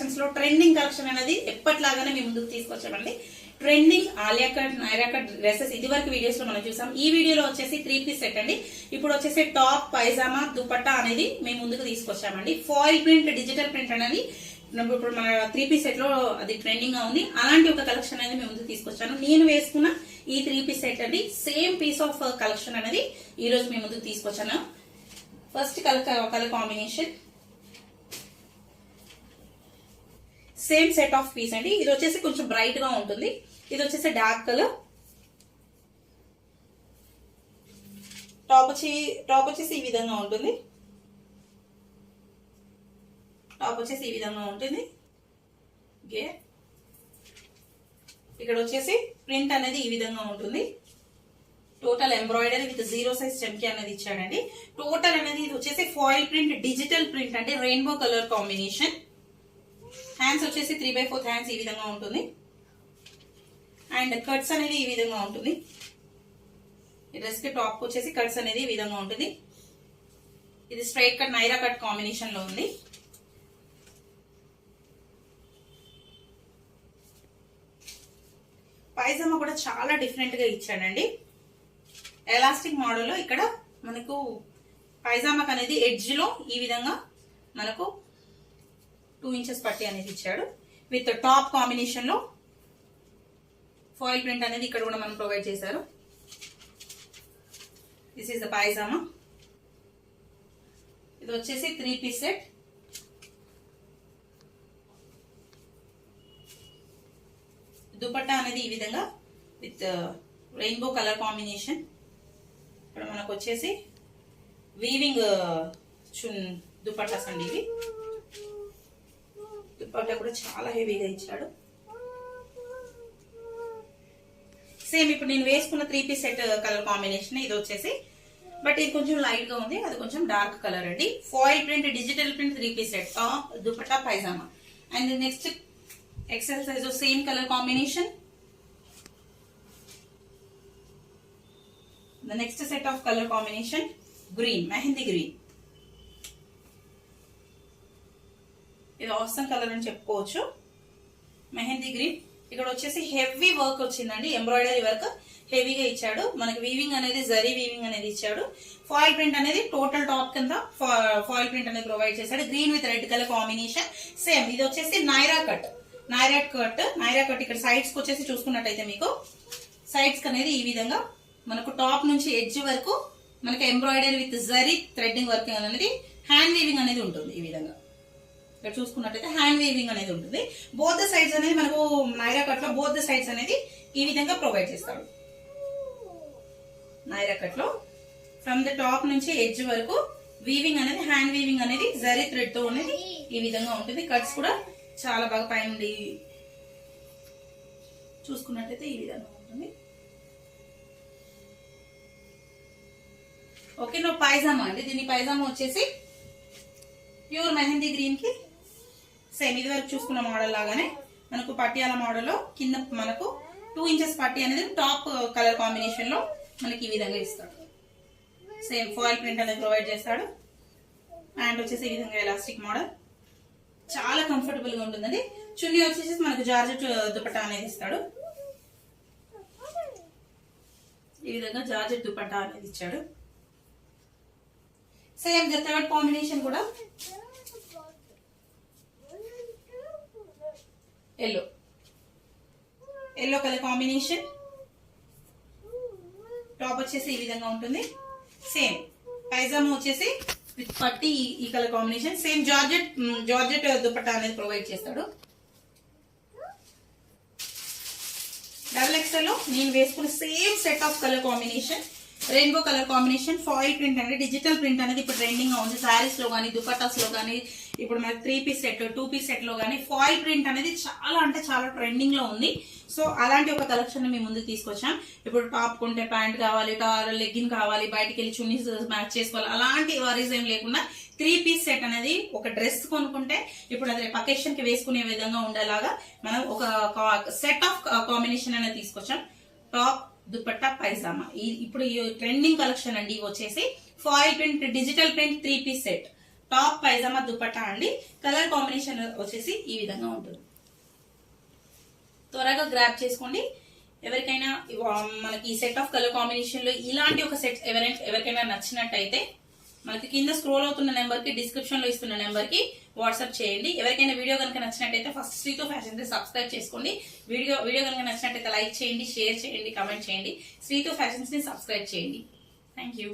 Collections లో trending collection అనేది ఎప్పటిలాగానే మీ ముందుకు తీసుకొచ్చామండి. Trending Alia cut, Naira cut dresses ఇది వరకు వీడియోస్ లో మనం చూసాం. ఈ వీడియోలో వచ్చేసి 3 పీస్ సెట్ అండి. ఇప్పుడు వచ్చేసి టాప్, పైజామా, దుపట్టా అనేది మేము ముందుకు తీసుకొచ్చామండి. ఫాయిల్ ప్రింట్, డిజిటల్ ప్రింట్ అనేది ఇప్పుడు మన 3 పీస్ సెట్ లో అది ట్రెండింగ్ గా ఉంది. అలాంటి ఒక కలెక్షన్ అనేది మేము ముందుకు తీసుకొచ్చాను. నేను వేసుకున్న ఈ 3 పీస్ సెట్ అండి, సేమ్ పీస్ ఆఫ్ కలెక్షన్ అనేది ఈ రోజు మేము ముందుకు తీసుకొచ్చాను. First colour combination same set of piece అండి. ఇది వచ్చేసి కొంచెం బ్రైట్ గా ఉంటుంది. ఇది వచ్చేసి డార్క్ కలర్. టాప్ వచ్చేసి ఈ విధంగా ఉంటుంది. ఓకే, ఇక్కడ వచ్చేసి ప్రింట్ అనేది ఈ విధంగా ఉంటుంది. టోటల్ ఎంబ్రాయిడరీ విత్ 0 సైజ్ చెమ్కి అనేది ఇచ్చాడండి. టోటల్ అనేది ఇది వచ్చేసి ఫాయిల్ ప్రింట్, డిజిటల్ ప్రింట్ అంటే రెయిన్బో కలర్ కాంబినేషన్. హ్యాండ్స్ వచ్చేసి 3/4 హ్యాండ్స్ ఈ విధంగా ఉంటుంది. అండ్ కట్స్ అనేది ఈ విధంగా ఉంటుంది. ఈ డ్రెస్ కి టాప్ వచ్చేసి కట్స్ అనేది ఈ విధంగా ఉంటుంది. ఇది straight cut, Naira cut combination లో ఉంది. పైజామా కూడా చాలా డిఫరెంట్ గా ఇచ్చాడండి. ఎలాస్టిక్ మోడల్ లో ఇక్కడ మనకు పైజామాకి అనేది ఎడ్జ్ లో ఈ విధంగా మనకు 2 ఇంచెస్ పట్టి అనేది ఇచ్చాడు. విత్ టాప్ కాంబినేషన్ లో ఫాయిల్ ప్రింట్ అనేది ఇక్కడ కూడా మనం ప్రొవైడ్ చేశారు. This is the pyjama. ఇది వచ్చేసి 3 పీస్ సెట్. దుపట్టా అనేది ఈ విధంగా విత్ రెయిన్బో కలర్ కాంబినేషన్. ఇక్కడ మనకు వచ్చేసి వీవింగ్ దుపట్టాస్ అండి. ఇవి దుపట్టా కూడా చాలా హెవీగా ఇచ్చాడు. సేమ్ ఇప్పుడు నేను వేసుకున్న 3 పీస్ సెట్ కలర్ కాంబినేషన్ ఇది వచ్చేసి, బట్ ఇది కొంచెం లైట్ గా ఉంది, అది కొంచెం డార్క్ కలర్ అండి. Foil print, digital print 3 piece set, top, dupatta, pyjama. And next XL size same colour combination. The next set of color combination green, mehndi green. ఇది ఆసమ్ కలర్ అని చెప్పుకోవచ్చు. మెహందీ గ్రీన్. ఇక్కడ వచ్చేసి హెవీ వర్క్ వచ్చిందండి, ఎంబ్రాయిడరీ వర్క్ హెవీగా ఇచ్చాడు. మనకి వీవింగ్ అనేది జరీ వీవింగ్ అనేది ఇచ్చాడు. ఫాయిల్ ప్రింట్ అనేది టోటల్ టాప్ కింద ఫాయిల్ ప్రింట్ అనేది ప్రొవైడ్ చేశాడు. Green with red colour combination. Same ఇది వచ్చేసి నైరా కట్. ఇక్కడ సైడ్స్ కి వచ్చేసి చూసుకున్నట్టయితే మీకు సైడ్స్ అనేది ఈ విధంగా మనకు టాప్ నుంచి ఎడ్జ్ వరకు మనకి embroidery with zari threading work అనేది, హ్యాండ్ వీవింగ్ అనేది ఉంటుంది. ఈ విధంగా ఇక్కడ చూసుకున్నట్టయితే హ్యాండ్ వీవింగ్ అనేది ఉంటుంది. బోత్ ద సైడ్స్ అనేది మనకు నైరా కట్ లో బోత్ ద సైడ్స్ అనేది ఈ విధంగా ప్రొవైడ్ చేస్తాడు. నైరా కట్ లో ఫ్రమ్ ద టాప్ నుంచి ఎడ్జ్ వరకు వీవింగ్ అనేది, హ్యాండ్ వీవింగ్ అనేది జరీ థ్రెడ్ తో అనేది ఈ విధంగా ఉంటుంది. కట్స్ కూడా చాలా బాగా పైన చూసుకున్నట్టయితే ఈ విధంగా ఉంటుంది. ఓకే, నువ్వు పైజామా అండి. దీని పైజామా వచ్చేసి ప్యూర్ మెహందీ గ్రీన్ కి సేమ్ ఇది వరకు చూసుకున్న మోడల్ లాగానే మనకు పట్టియాల మోడల్ లో కింద మనకు 2 ఇంచెస్ పట్టి అనేది టాప్ కలర్ కాంబినేషన్ లో మనకి ఈ విధంగా ఇస్తాడు. సేమ్ ఫాయిల్ ప్రింట్ అనేది ప్రొవైడ్ చేస్తాడు. అండ్ వచ్చేసి ఈ విధంగా ఎలాస్టిక్ మోడల్ చాలా కంఫర్టబుల్ గా ఉంటుందండి. చున్నీ వచ్చేసి మనకు జార్జెట్ దుపట్టా అనేది ఇస్తాడు. ఈ విధంగా జార్జెట్ దుపట్టా అనేది ఇచ్చాడు. సేమ్ ద థర్డ్ కాంబినేషన్ కూడా ఎల్లో కలర్ కాంబినేషన్. టాప్ వచ్చేసి ఈ విధంగా ఉంటుంది. సేమ్ పైజామా వచ్చేసి విత్ పట్టి ఈ colour combination. Same georgette dupatta అనేది ప్రొవైడ్ చేస్తాడు. XXL లో నేను వేసుకున్న same set of colour combination, rainbow colour combination. Foil print అనేది, డిజిటల్ ప్రింట్ అనేది ఇప్పుడు ట్రెండింగ్ గా ఉంది. శారీస్ లో కానీ, దుపట్టాస్ లో కానీ, ఇప్పుడు మనకి 3 పీస్ సెట్, 2 పీస్ సెట్ లో కానీ ఫాయిల్ ప్రింట్ అనేది చాలా అంటే చాలా ట్రెండింగ్ లో ఉంది. సో అలాంటి ఒక కలెక్షన్ మేము ముందుకు తీసుకొచ్చాం. ఇప్పుడు టాప్ కొంటే ప్యాంట్ కావాలి, లెగ్గిన్ కావాలి, బయటికి వెళ్ళి చున్నీస్ మ్యాచ్ చేసుకోవాలి, అలాంటి వరీస్ ఏం లేకుండా 3 పీస్ సెట్ అనేది ఒక డ్రెస్ కొనుక్కుంటే ఇప్పుడు అది అకేషన్ కి వేసుకునే విధంగా ఉండేలాగా మనం ఒక సెట్ ఆఫ్ కాంబినేషన్ అనేది తీసుకొచ్చాం. Top, dupatta, pyjama. ఇప్పుడు ఈ ట్రెండింగ్ కలెక్షన్ అండి. ఇవి వచ్చేసి foil print, digital print 3 piece set, top pyjama dupatta అండి. కలర్ కాంబినేషన్ వచ్చేసి ఈ విధంగా ఉంటుంది. త్వరగా గ్రాప్ చేసుకోండి. ఎవరికైనా మనకి ఈ సెట్ ఆఫ్ కలర్ కాంబినేషన్ లో ఇలాంటి ఒక సెట్ ఎవరికైనా నచ్చినట్టయితే మనకి కింద స్క్రోల్ అవుతున్న నెంబర్ కి, డిస్క్రిప్షన్ లో ఇస్తున్న నెంబర్ కి వాట్సాప్ చేయండి. ఎవరికైనా వీడియో కనుక నచ్చినట్టయితే ఫస్ట్ శ్రీతు ఫ్యాషన్స్ సబ్స్క్రైబ్ చేసుకోండి. వీడియో కనుక నచ్చినట్టయితే లైక్ చేయండి, షేర్ చేయండి, కమెంట్ చేయండి. శ్రీతు ఫ్యాషన్స్ ని సబ్స్క్రైబ్ చేయండి. Thank you.